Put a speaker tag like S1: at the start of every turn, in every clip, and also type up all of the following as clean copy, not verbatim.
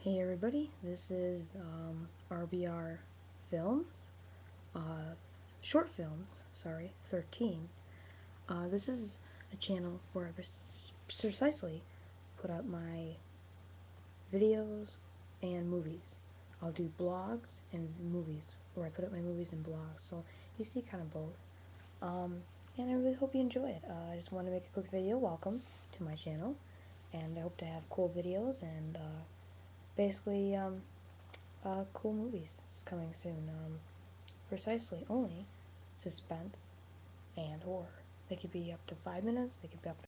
S1: Hey everybody, this is RBR Films, Short Films, sorry, 13. This is a channel where I precisely put up my videos and movies. I'll do blogs and movies, where I put up my movies and blogs, so you see kind of both. And I really hope you enjoy it. I just want to make a quick video. Welcome to my channel, and I hope to have cool videos and basically cool movies is coming soon. Precisely only suspense and horror. They could be up to 5 minutes. They could be up to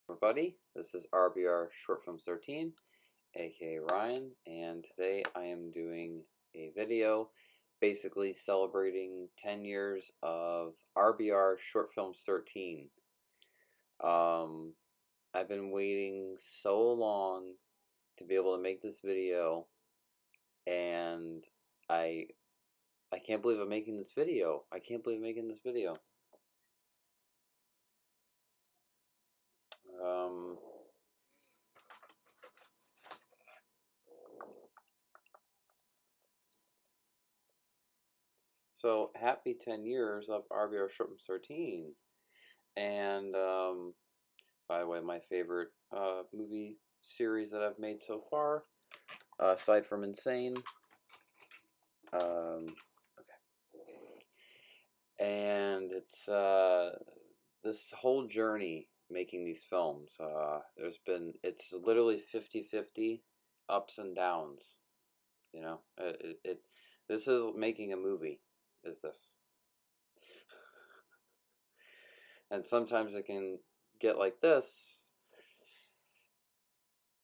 S2: Everybody, this is RBRShortFilms13, aka Ryan, and today I am doing a video basically celebrating 10 years of RBRShortFilms13. I've been waiting so long to be able to make this video, and I I can't believe I'm making this video. I can't believe I'm making this video. Um, So happy 10 years of RBR Shortfilms 13. And by the way, my favorite movie series that I've made so far, aside from Insane. Okay. And it's this whole journey making these films. It's literally 50-50 ups and downs. You know, this is making a movie, is this? And sometimes it can get like this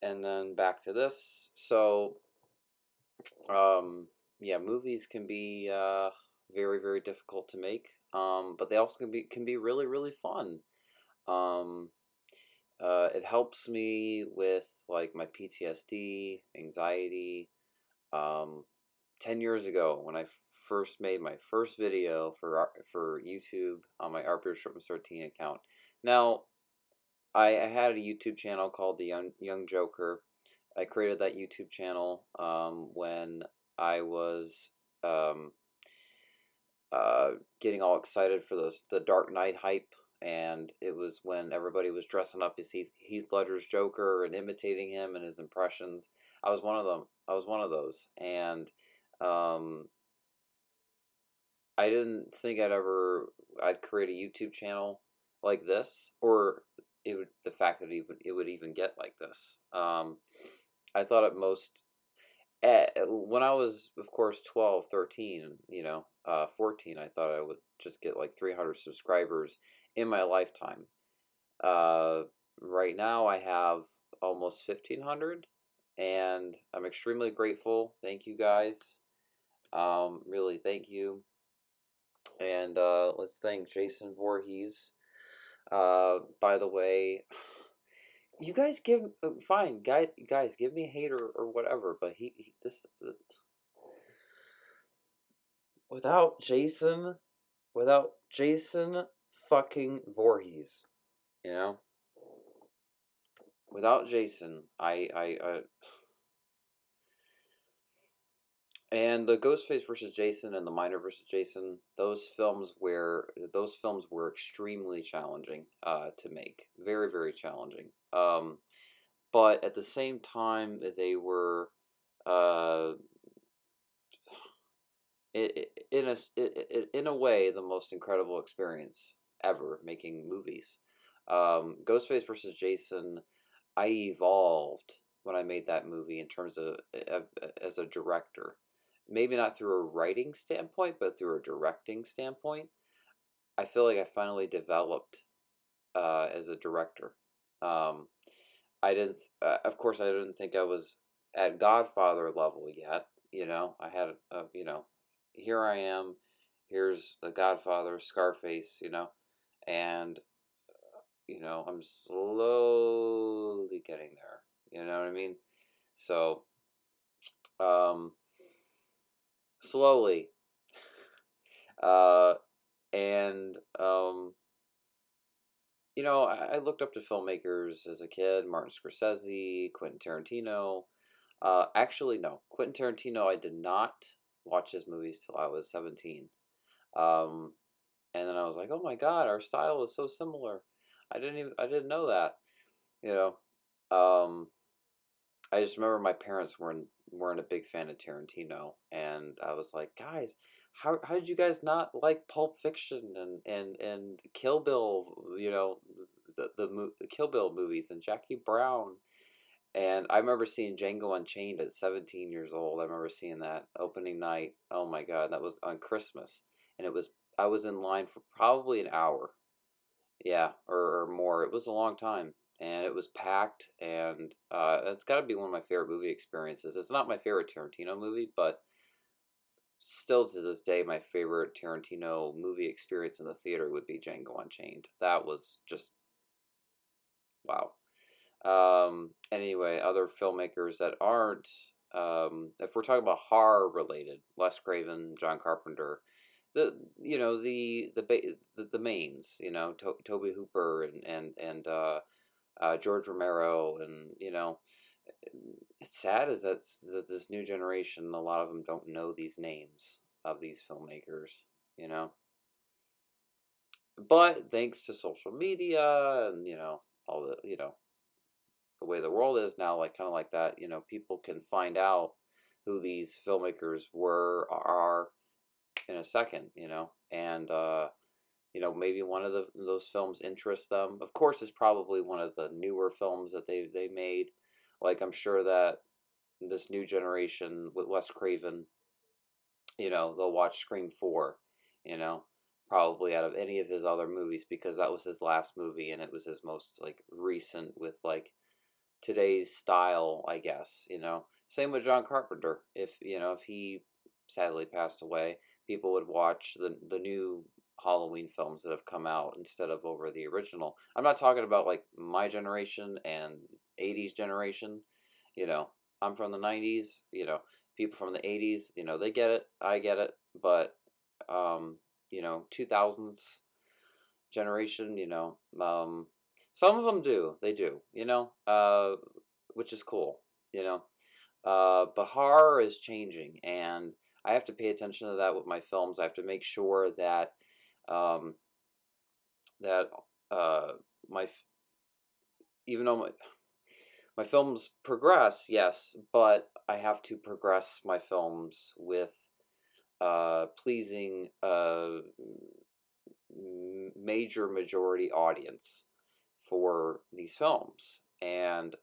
S2: and then back to this. So yeah, movies can be very, very difficult to make, but they also can be really, really fun. um, it helps me with like my PTSD, anxiety. um, 10 years ago when I first made my first video for YouTube on my RBRShortFilms13 account. Now, I had a YouTube channel called the Young Joker. I created that YouTube channel when I was um, getting all excited for the Dark Knight hype, and it was when everybody was dressing up as Heath Ledger's Joker and imitating him and his impressions. I was one of them. I was one of those, and um, I didn't think I'd create a YouTube channel like this, or the fact that it would even get like this. I thought at most when I was, of course, 12, 13, 14, I thought I would just get like 300 subscribers in my lifetime. Uh, right now I have almost 1,500, and I'm extremely grateful. Thank you guys. Really, thank you. And let's thank Jason Voorhees. By the way, you guys give fine, guys, give me hate or whatever, but he this without Jason fucking Voorhees, you know, without Jason, I and the Ghostface versus Jason and the Miner versus Jason, those films were extremely challenging to make, very, very challenging. But at the same time, they were uh, in a way the most incredible experience ever making movies. Ghostface versus Jason, I evolved when I made that movie in terms of as a director. Maybe not through a writing standpoint, but through a directing standpoint. I feel like I finally developed as a director. Um, I didn't, of course, I didn't think I was at Godfather level yet. I had, here I am. Here's the Godfather, Scarface. And I'm slowly getting there. You know what I mean? So, um, slowly, uh, and I looked up to filmmakers as a kid: Martin Scorsese, Quentin Tarantino. Actually, no, Quentin Tarantino. I did not watch his movies till I was 17. Um, and then I was like, oh my God, our style is so similar. I didn't know that. You know, um, I just remember my parents weren't a big fan of Tarantino, and I was like, guys, how did you guys not like Pulp Fiction and Kill Bill? The Kill Bill movies and Jackie Brown. And I remember seeing Django Unchained at 17 years old. I remember seeing that opening night. Oh my God, that was on Christmas, and I was in line for probably an hour, yeah, or more. It was a long time, and it was packed, and that's got to be one of my favorite movie experiences. It's not my favorite Tarantino movie, but still to this day, my favorite Tarantino movie experience in the theater would be Django Unchained. That was just wow. Anyway, other filmmakers that aren't, if we're talking about horror related, Wes Craven, John Carpenter, the mains, Toby Hooper and George Romero, and it's sad is that this new generation, a lot of them don't know these names of these filmmakers, you know. But thanks to social media and all the way the world is now, like kind of like that, people can find out who these filmmakers were are in a second, and maybe one of those films interests them. Of course, it's probably one of the newer films that they made. Like I'm sure that this new generation with Wes Craven, they'll watch Scream 4, you know, probably out of any of his other movies because that was his last movie and it was his most like recent with like today's style, I guess, Same with John Carpenter. If he sadly passed away, people would watch the new Halloween films that have come out instead of over the original. I'm not talking about like my generation and 80s generation, you know. I'm from the 90s, people from the 80s, they get it, I get it, but 2000s generation, some of them do, they do, which is cool, you know. But horror is changing, and I have to pay attention to that with my films. I have to make sure that um, that uh, my even though my films progress, yes, but I have to progress my films with pleasing major majority audience for these films, and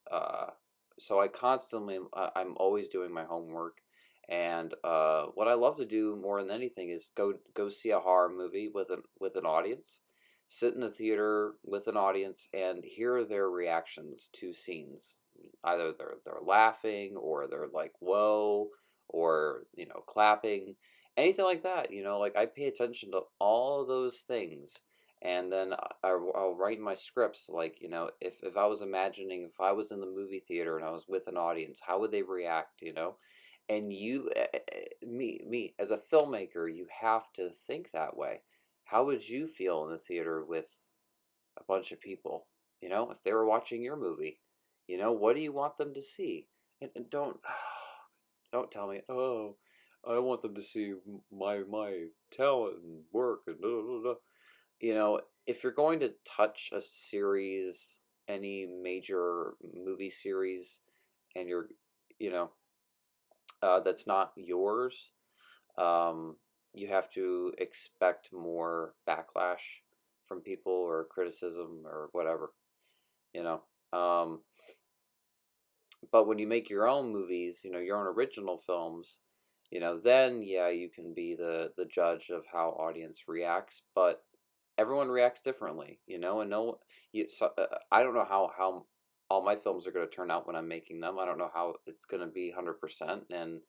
S2: so I constantly I'm always doing my homework, and what I love to do more than anything is go see a horror movie with an audience, sit in the theater with an audience, and hear their reactions to scenes. Either they're laughing or they're like whoa, or clapping, anything like that. Like I pay attention to all those things, and then I'll write in my scripts like if I was imagining if I was in the movie theater and I was with an audience, how would they react, and me as a filmmaker, you have to think that way. How would you feel in the theater with a bunch of people, if they were watching your movie? What do you want them to see? And don't tell me, oh, I want them to see my talent and work and blah, blah, blah. If you're going to touch a series, any major movie series, and you know, that's not yours, um, you have to expect more backlash from people or criticism or whatever, you know. Um, but when you make your own movies, your own original films, then yeah, you can be the judge of how audience reacts. But everyone reacts differently, and I don't know how all my films are going to turn out when I'm making them. I don't know how it's going to be 100% and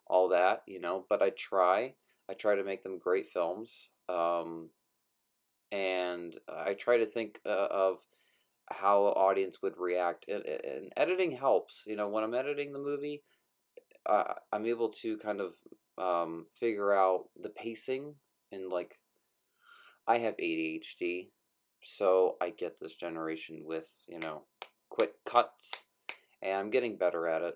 S2: all that, but I try to make them great films. And I try to think of how an audience would react, and editing helps. When I'm editing the movie, I'm able to kind of figure out the pacing, and like I have ADHD, So I get this generation with, quick cuts, and I'm getting better at it.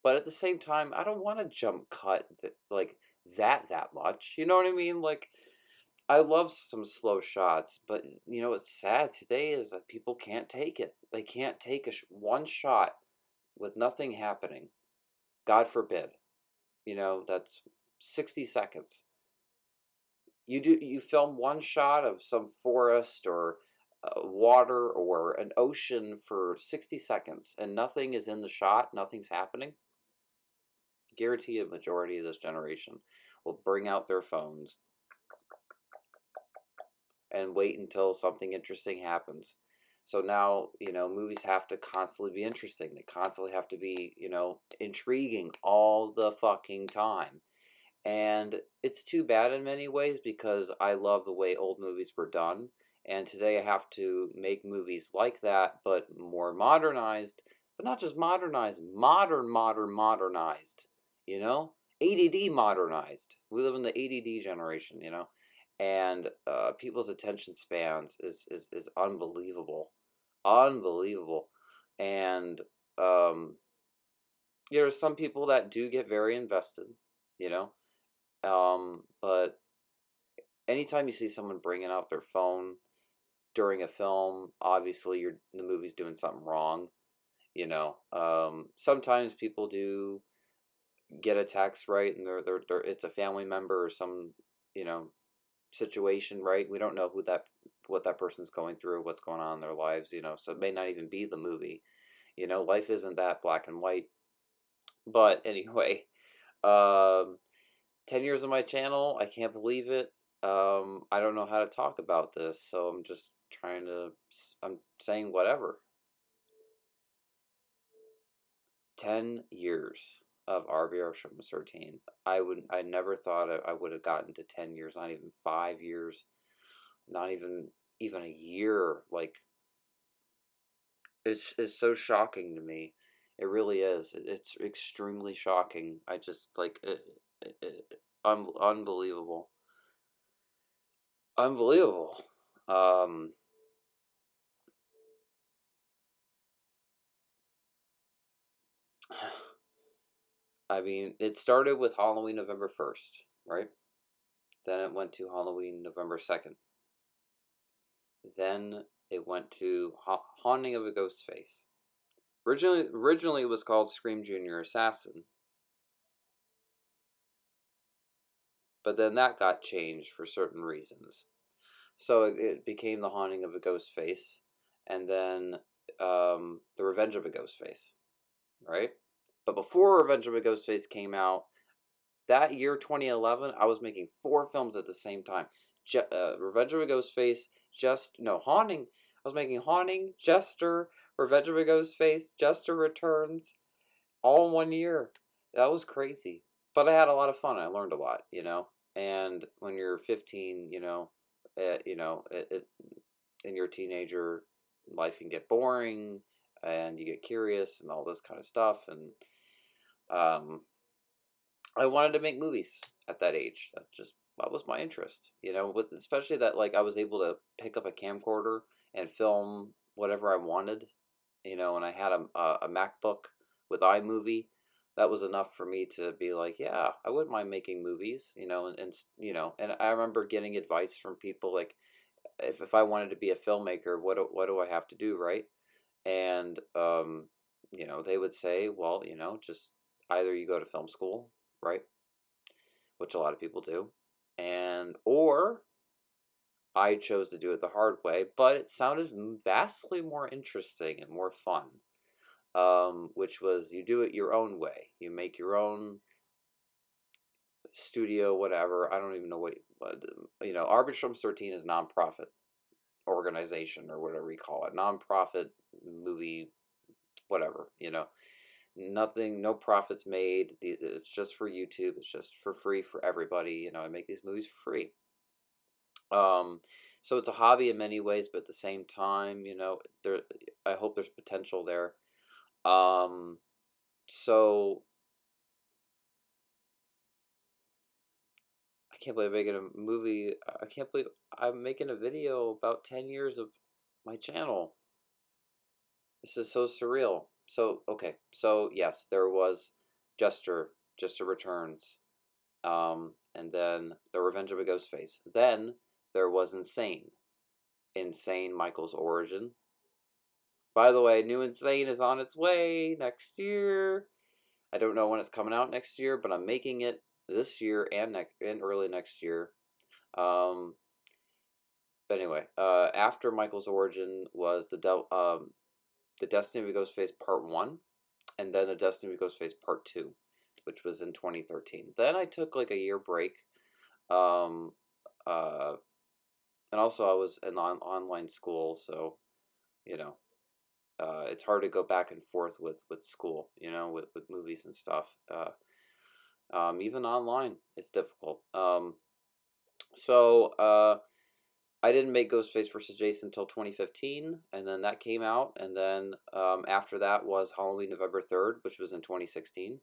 S2: But at the same time, I don't want to jump cut like that much. You know what I mean? Like, I love some slow shots, but what's sad today is that people can't take it. They can't take one shot with nothing happening. God forbid. That's 60 seconds. You film one shot of some forest or water or an ocean for 60 seconds and nothing is in the shot, nothing's happening. Guarantee a majority of this generation will bring out their phones and wait until something interesting happens. So now, movies have to constantly be interesting. They constantly have to be, intriguing all the fucking time. And it's too bad in many ways because I love the way old movies were done. And today I have to make movies like that, but more modernized. But not just modernized, modernized. You know? ADD modernized. We live in the ADD generation, And people's attention spans is unbelievable. Unbelievable. And there are some people that do get very invested, you know? But anytime you see someone bringing out their phone during a film, obviously the movie's doing something wrong. Sometimes people do get a text right, and they're it's a family member or some you know situation, right? We don't know what that person's going through, what's going on in their lives, so it may not even be the movie. Life isn't that black and white. But anyway, um, 10 years on my channel, I can't believe it. I don't know how to talk about this, so I'm just I'm saying whatever. 10 years of RBRShortFilms13. I never thought I would have gotten to 10 years, not even 5 years, not even a year. Like, it's so shocking to me. It really is. It's extremely shocking. I just like unbelievable. Unbelievable. Um, I mean, it started with Halloween November 1st, right? Then it went to Halloween November 2nd. Then it went to Haunting of a Ghost Face. Originally it was called Scream Junior Assassin, but then that got changed for certain reasons. So it became The Haunting of a Ghost Face, and then The Revenge of a Ghost Face, right? But before Revenge of a Ghost Face came out, that year, 2011, I was making 4 films at the same time. Revenge of a Ghost Face, Haunting. I was making Haunting, Jester, Revenge of a Ghost Face, Jester Returns, all in 1 year. That was crazy. But I had a lot of fun. I learned a lot. And when you're 15, and you're a teenager, life can get boring, and you get curious and all this kind of stuff. And um, I wanted to make movies at that age. That was my interest, especially that like I was able to pick up a camcorder and film whatever I wanted, and I had a MacBook with iMovie. That was enough for me to be like, yeah, I wouldn't mind making movies, and I remember getting advice from people like, if I wanted to be a filmmaker, what do I have to do, right? And they would say, well, just either you go to film school, right? Which a lot of people do, or I chose to do it the hard way, but it sounded vastly more interesting and more fun. Which was you do it your own way. You make your own studio, whatever. I don't even know what RBRShortFilms13 is nonprofit organization or whatever you call it, nonprofit movie, whatever. Nothing, no profits made. It's just for YouTube. It's just for free for everybody. I make these movies for free. So it's a hobby in many ways, but at the same time, I hope there's potential there. So I can't believe I'm making a movie. I can't believe I'm making a video about 10 years of My channel. This is so surreal. So, okay. So, yes, there was Jester Returns. And then The Revenge of a Ghostface. Then there was Insane Michael's Origin. By the way, new Insane is on its way next year. I don't know when it's coming out next year, but I'm making it this year and early next year. Um, but anyway, after Michael's Origin was the Destiny of a Ghostface Part 1, and then the Destiny of a Ghostface Part 2, which was in 2013. Then I took like a year break. Um, uh, and also I was in online school, so you know, it's hard to go back and forth with school, with movies and stuff. Even online, it's difficult. So I didn't make Ghostface versus Jason until 2015, and then that came out, and then after that was Halloween November 3rd, which was in 2016,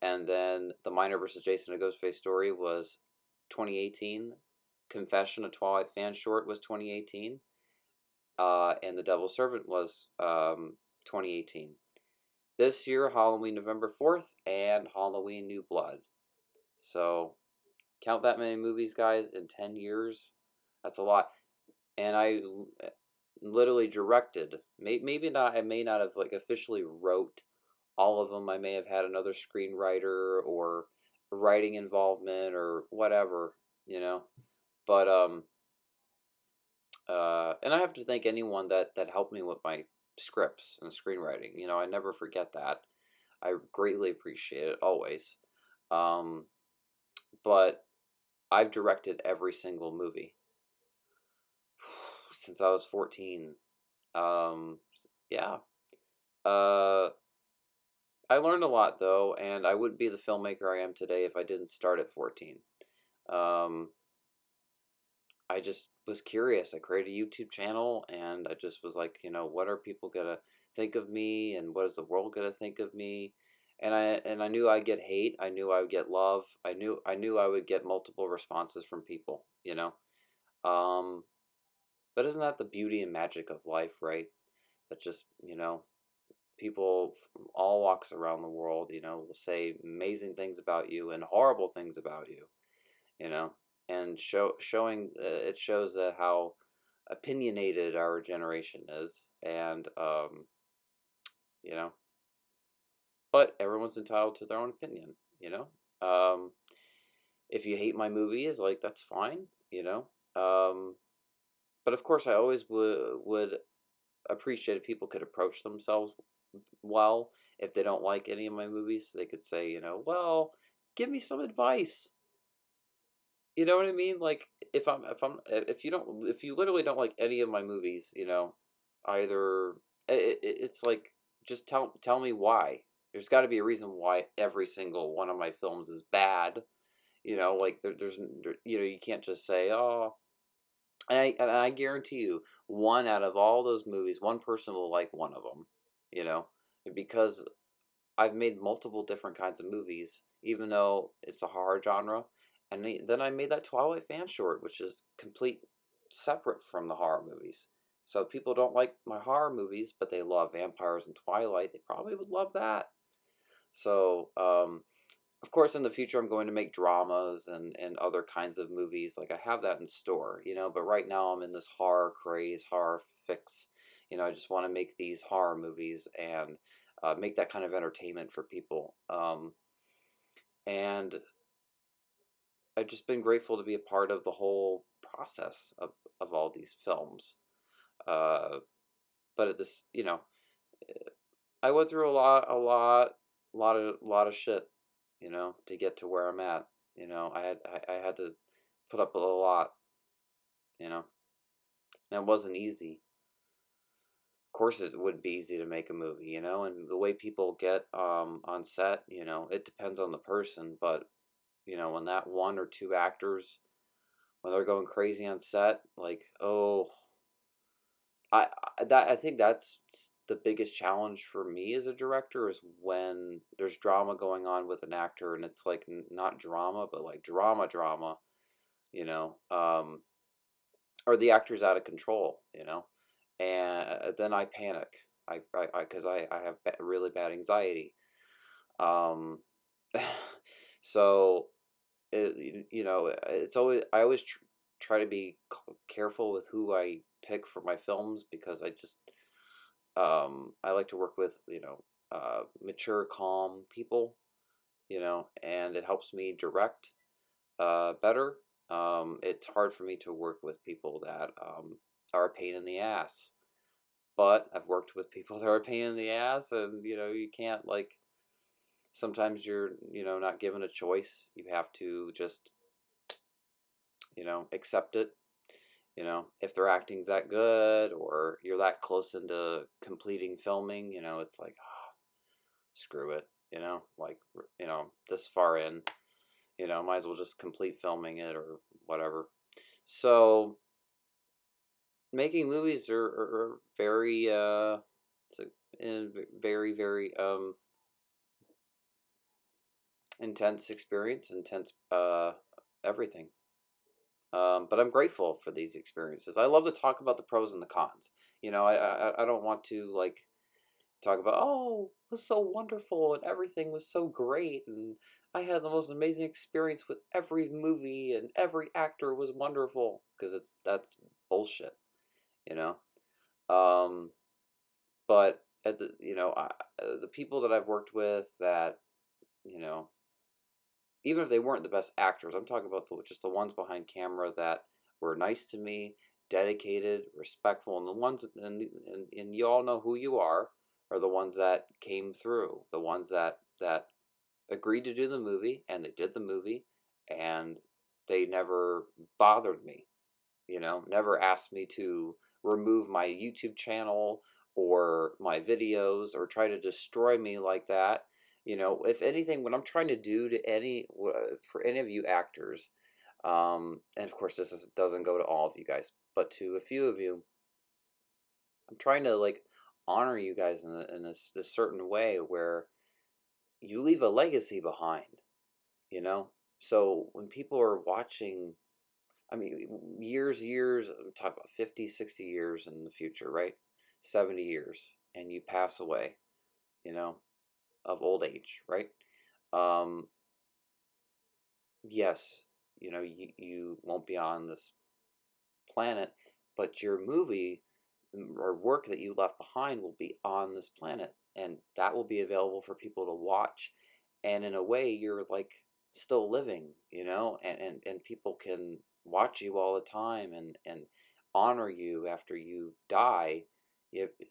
S2: and then The Miner versus Jason: A Ghostface Story was 2018. Confession: A Twilight Fan Short was 2018. And The Devil's Servant was 2018. This year, Halloween November 4th and Halloween New Blood. So, count that many movies, guys, in 10 years. That's a lot. And I literally directed. Maybe not, I may not have like officially wrote all of them. I may have had another screenwriter or writing involvement or whatever, you know. But and I have to thank anyone that helped me with my scripts and screenwriting. I never forget that. I greatly appreciate it always. Um, but I've directed every single movie since I was 14. Um, yeah. Uh, I learned a lot though, and I wouldn't be the filmmaker I am today if I didn't start at 14. Um, I just was curious. I created a YouTube channel and I just was like, what are people gonna think of me and what is the world gonna think of me? And I knew I'd get hate. I knew I would get love. I knew I would get multiple responses from people. Um, but isn't that the beauty and magic of life, right? That just, people from all walks around the world, will say amazing things about you and horrible things about you, and showing it shows how opinionated our generation is, and you know, but everyone's entitled to their own opinion. Um, if you hate my movies, like that's fine. Um, but of course, I always would appreciate if people could approach themselves well. If they don't like any of my movies, they could say, well, give me some advice. You know what I mean? Like if you literally don't like any of my movies, either it's like just tell me why. There's got to be a reason why every single one of my films is bad. Like you can't just say oh. And I guarantee you, one out of all those movies, one person will like one of them. You know, because I've made multiple different kinds of movies, even though it's a horror genre. And then I made that Twilight fan short, which is complete separate from the horror movies. So if people don't like my horror movies, but they love vampires and Twilight, they probably would love that. So, of course, in the future, I'm going to make dramas and other kinds of movies. Like I have that in store. But right now, I'm in this horror craze, horror fix. I just want to make these horror movies and make that kind of entertainment for people. And I've just been grateful to be a part of the whole process of all these films. Uh, but at this, I went through a lot of shit, to get to where I'm at. I had to put up with a lot, and it wasn't easy. Of course, it wouldn't be easy to make a movie, and the way people get on set, it depends on the person, but when that one or two actors when they're going crazy on set, like oh, I think that's the biggest challenge for me as a director is when there's drama going on with an actor and it's like not drama but like drama, you know, um, or the actor's out of control, and then I panic. Because I have really bad anxiety. Um, so it's always I always try to be careful with who I pick for my films because I like to work with mature, calm people, and it helps me direct better. It's hard for me to work with people that are a pain in the ass, but I've worked with people that are a pain in the ass, and you can't like. Sometimes you're not given a choice. You have to just accept it. If their acting's that good or you're that close into completing filming, it's like, oh, screw it, like, this far in, might as well just complete filming it or whatever. So making movies are very, it's a very, very intense experience, intense everything. But I'm grateful for these experiences. I love to talk about the pros and the cons. I don't want to like talk about, oh, it was so wonderful and everything was so great and I had the most amazing experience with every movie and every actor was wonderful, because that's bullshit, you know. Um, but at the people that I've worked with that you know even if they weren't the best actors, I'm talking about just the ones behind camera that were nice to me, dedicated, respectful, and the ones and you all know who you are the ones that came through, the ones that agreed to do the movie and they did the movie, and they never bothered me, never asked me to remove my YouTube channel or my videos or try to destroy me like that. If anything, what I'm trying to do to for any of you actors, and of course doesn't go to all of you guys, but to a few of you, I'm trying to like honor you guys in this certain way where you leave a legacy behind, you know? So when people are watching, I mean, years, I'm talking about 50, 60 years in the future, right? 70 years, and you pass away, you know, of old age, right? Um, yes, you won't be on this planet, but your movie or work that you left behind will be on this planet, and that will be available for people to watch. And in a way, you're like still living, and people can watch you all the time and honor you after you die.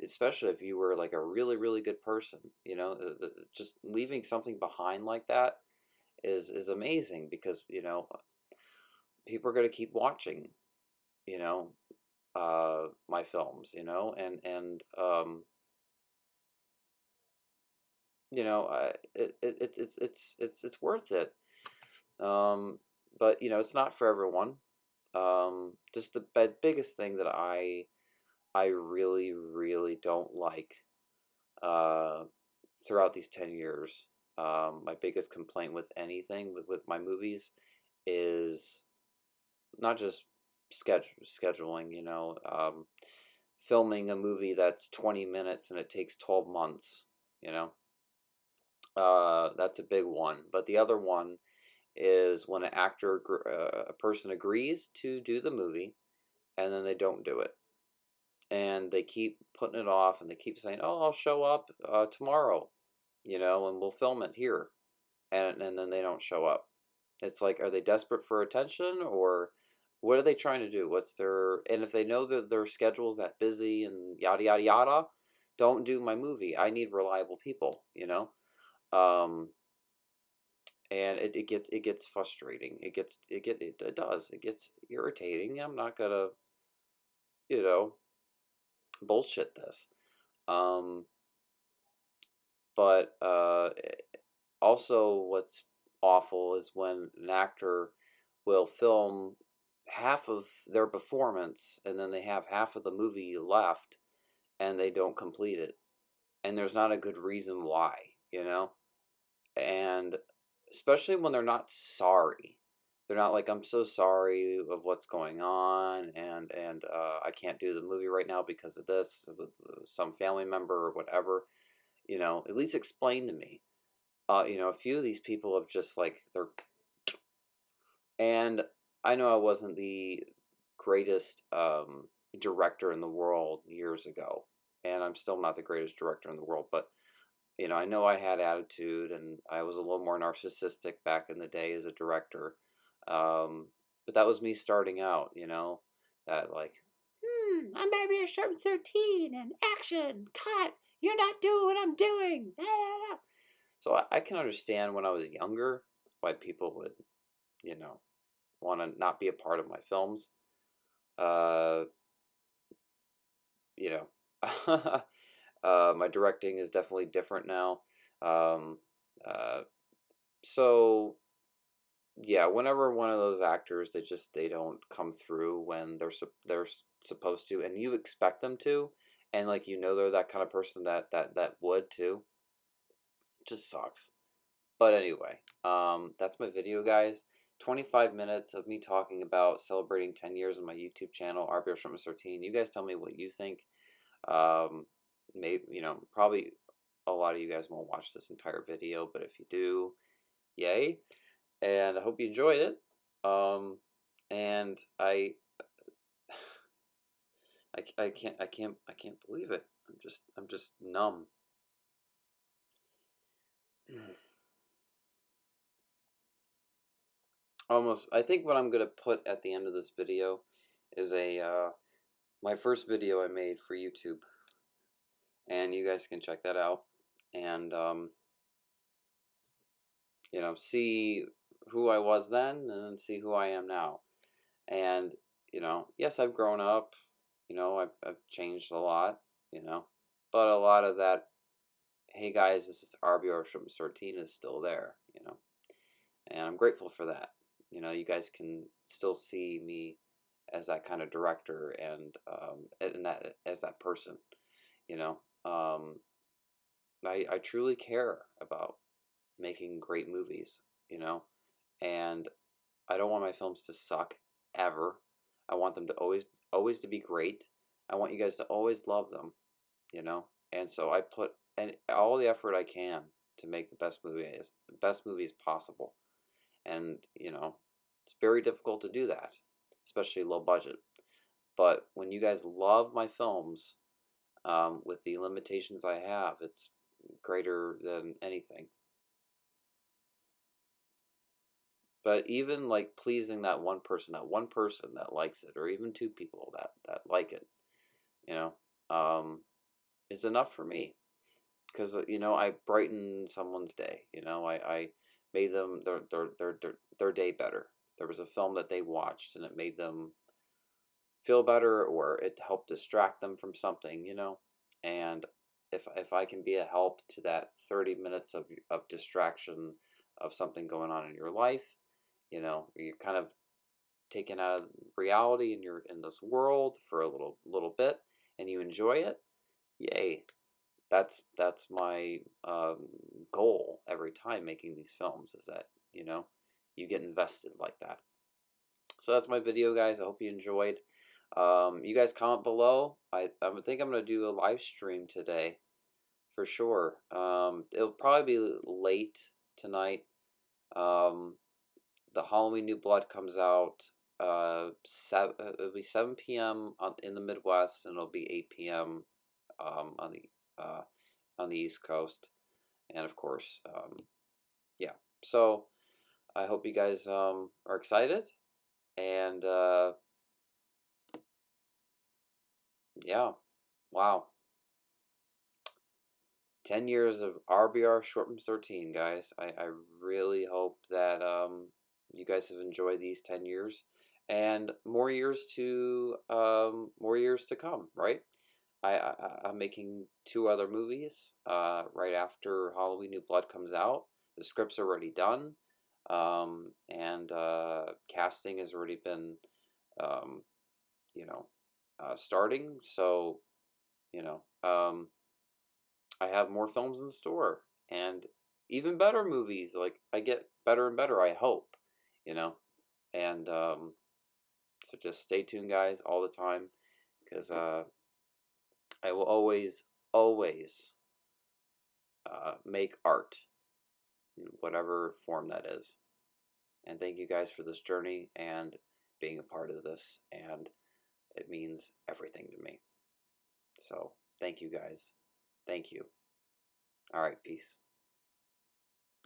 S2: Especially if you were like a really, really good person, just leaving something behind like that is amazing, because people are going to keep watching, you know my films, it's worth it. um but it's not for everyone. Just the biggest thing that I really, really don't like uh throughout these 10 years, my biggest complaint with anything with my movies is not just scheduling, filming a movie that's 20 minutes and it takes 12 months, you know. That's a big one. But the other one is when a person agrees to do the movie and then they don't do it. And they keep putting it off and they keep saying, oh, I'll show up tomorrow, and we'll film it here. And then they don't show up. It's like, are they desperate for attention, or what are they trying to do? And if they know that their schedule's that busy and yada, yada, yada, don't do my movie. I need reliable people, Um, and it gets frustrating. It does. It gets irritating. I'm not gonna, you know, bullshit this. Um, but also what's awful is when an actor will film half of their performance and then they have half of the movie left and they don't complete it. And there's not a good reason why, you know? And especially when they're not sorry. they're not like, I'm so sorry of what's going on, and I can't do the movie right now because of this, with some family member or whatever. At least explain to me. A few of these people have just like they're, and I know I wasn't the greatest director in the world years ago, and I'm still not the greatest director in the world, but I know I had attitude and I was a little more narcissistic back in the day as a director. But that was me starting out, that like, I'm RBRShortFilms13 and action, cut, you're not doing what I'm doing. So I can understand when I was younger why people would, you know, want to not be a part of my films. Uh, you know, my directing is definitely different now. Um, uh, so yeah, whenever one of those actors they don't come through when they're supposed to, and you expect them to, and like they're that kind of person that would too, it just sucks. But anyway, that's my video, guys. 25 minutes of me talking about celebrating 10 years on my YouTube channel, RBRShortFilms13. You guys tell me what you think. Maybe, probably a lot of you guys won't watch this entire video, but if you do, yay. And I hope you enjoyed it. And I can't believe it. I'm just numb. Almost. I think what I'm gonna put at the end of this video is my first video I made for YouTube, and you guys can check that out, and see who I was then, and then see who I am now. And yes, I've grown up. I've changed a lot. But a lot of that, hey guys, this is RBRShortFilms13 is still there. And I'm grateful for that. You guys can still see me as that kind of director and that as that person. You know, um, I truly care about making great movies. And I don't want my films to suck ever. I want them to always to be great. I want you guys to always love them. And so I put all the effort I can to make the best movies possible. And it's very difficult to do that, especially low budget. But when you guys love my films, with the limitations I have, it's greater than anything. But even like pleasing that one person that likes it, or even two people that like it, you know, is enough for me. Because I brightened someone's day. I made them their day better. There was a film that they watched and it made them feel better, or it helped distract them from something. And if I can be a help to that 30 minutes of distraction of something going on in your life, you're kind of taken out of reality and you're in this world for a little bit and you enjoy it, yay. That's my goal every time making these films, is that you get invested like that. So that's my video, guys. I hope you enjoyed. You guys comment below. I think I'm gonna do a live stream today for sure. It'll probably be late tonight. The Halloween New Blood comes out it'll be 7 p.m. in the Midwest, and it'll be 8 p.m. Um, on the uh, on the East Coast, and of course, yeah. So I hope you guys are excited, and yeah, wow, 10 years of RBRShortFilms13, guys. I really hope that you guys have enjoyed these 10 years, and more years to come, right? I'm making 2 other movies right after Halloween New Blood comes out. The script's already done, and casting has already been, um, starting. So, you know, um, I have more films in store and even better movies. Like I get better and better, I hope, you know. And so just stay tuned, guys, all the time, because I will always make art in whatever form that is. And thank you guys for this journey and being a part of this. And it means everything to me. So thank you guys. Thank you. All right, peace.